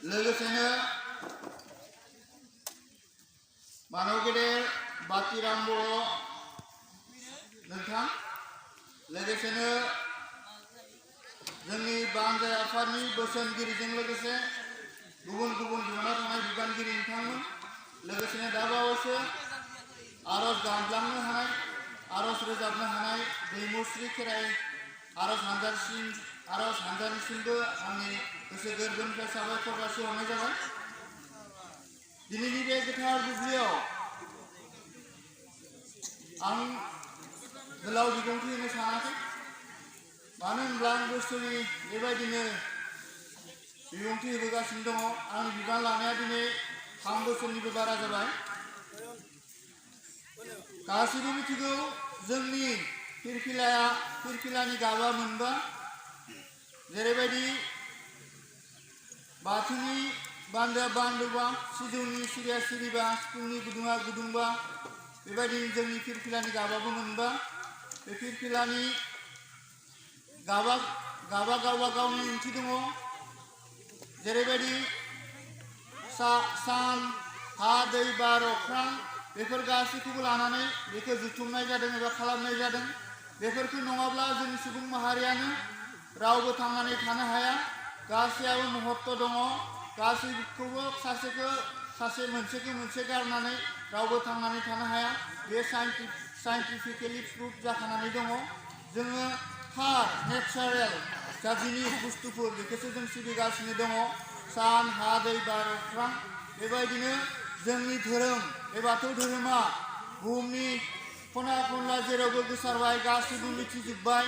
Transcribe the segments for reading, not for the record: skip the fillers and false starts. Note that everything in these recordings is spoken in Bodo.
लोगोसेनो मानव गेदेर बातिराम बर' नोंथां लोगोसेनो जोंनि बानजाय आफादनि बोसोनगिरिजों लोगोसे गुबुन गुबुन बिबानाव थानाय बिबानगिरि नोंथांमोन लोगोसेनो दा बावैसो आरज गाबलांनो हानाय आरज रोजाबनो हानाय दैमुश्री खेराइ आरज हानजानिसिमबो आंनि गोसो गोरबोनिफ्राय साबायखर जासिहरनाय जाबाय। दिनैनि बे गोथार बुब्लियाव आं गोलाव बिबुंथि होनो सानाखै, मानो होनब्ला आं बोसोरनि बेबायदिनो बिबुंथि होबोगासिनो दङ। आंनि बिबान लानाया दिनै 3 बोसोरनिबो बारा जाबाय। गासैबो मिथिगौ जोंनि फिरफिलानि गाबा मोनबा, जेरैबायदि बाथौनि बान्दोआ बान्दोबा, सिजौनि सिरिया सिरिबा, सिफुंनि गुदुङा गुदुंबा, बेबायदिनो जोंनि फिरफिलानि गाबाबो मोनबा। बे फिरफिलानि गाबा गावबा गावनि ओंथि दङ। जेरैबायदि सान, हा, दै, बार, अख्रां बेफोर गासैखौबो लानानै बेखौ जुथुमनाय जादों एबा खालामनाय जादों। बेफोरखौ नङाब्ला जों सुबुं माहारियानो रावबो थांनानै थानो हाया। गासैयाबो महत्व दङ। गासैखौबो मोनसेखौ मोनसे गारनानै रावबो थांनानै थानो हाया। बे साइन्टिफिकेलि प्रुफ जाखानानै दङ। जोङो थार नेचारेल जा जिनिस बुस्थुफोर बेखौसो जों सिबिगासिनो दङ। सान, हा, दै, बार, अख्रां। बेबायदिनो जोंनि धोरोम बे बाथौ धोरोमा बुहुमनि खना खनला जेरावबो गोसारबाय, गासैबो मिथिजोब्बाय।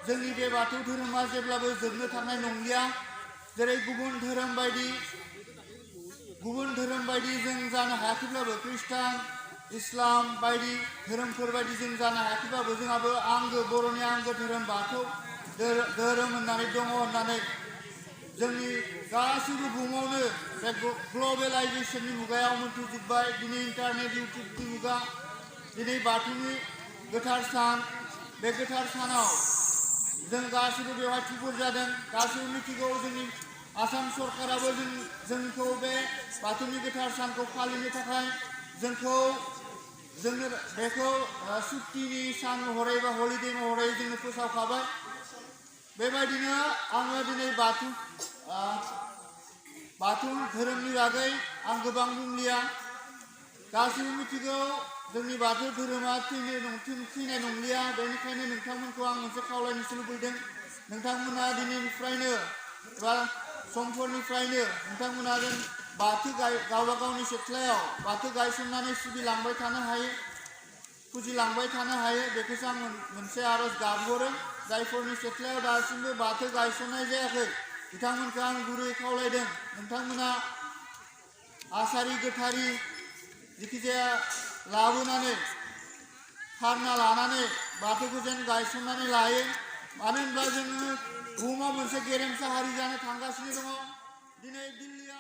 जोंनि बे बाथौ धोरोमा जेब्लाबो जोबनो थांनाय नंलिया। जेरै गुबुन धोरोम बायदि जों जानो हायाखैब्लाबो, खृष्टान, इस्लाम बायदि धोरोमफोर बायदि जों जानो हायाखैब्लाबो, जोंहाबो आंगो बर'नि आंगो धोरोम बाथौ धोरोम होननानै दङ होननानै जोंनि गासैबो बुहुमावनो बे ग्लबेलाइजेसननि मुगायाव मोनथिजोब्बाय। दिनै इन्टारनेट इउटुबनि मुगा, दिनै बाथौनि गोथार सान। बे गोथार सानाव जों गासैबो बेवहाय थुबुर जादों। गासैबो मिथिगौ जोंनि आसाम सरकाराबो जोंखौ बे बाथौनि गोथार सानखौ फालिनो थाखाय जोंनो बेखौ सुक्तिनि सान महरै बा हलिडे महरै जोंनो फोसावखाबाय। बेबायदिनो आङो दिनै बाथौ धोरोमनि बागै आं गोबां बुंलिया। गासैबो मिथिगौ जोंनि बाथौ धोरोमा थैनाय नंलिया। बेनिखायनो नोंथांमोनखौ आं मोनसे खावलायनोसो लुबैदों। नोंथांमोना दिनैनिफ्रायनो एबा समफोरनिफ्रायनो नोंथांमोना जों बाथौ गावबा गावनि सिथ्लायाव बाथौ गायसननानै सिबिलांबाय थानो हायो, फुजिलांबाय थानो हायो। बेखौसो आं मोनसे आरज गाबहरो। जायफोरनि सिथ्लायाव दासिमबो बाथौ गायसननाय जायाखै बिथांमोनखौ आं गुरै खावलायदों। नोंथांमोना आसारि गोथारि जिखिजाया लाबोनानै फारना लानानै बाथौखौ जेन गायसननानै लायो। मानो होनब्ला जोङो बुहुमाव मोनसे गेरेमसा हारि जानो थांगासिनो दङ। दिनै दिल्लीयाव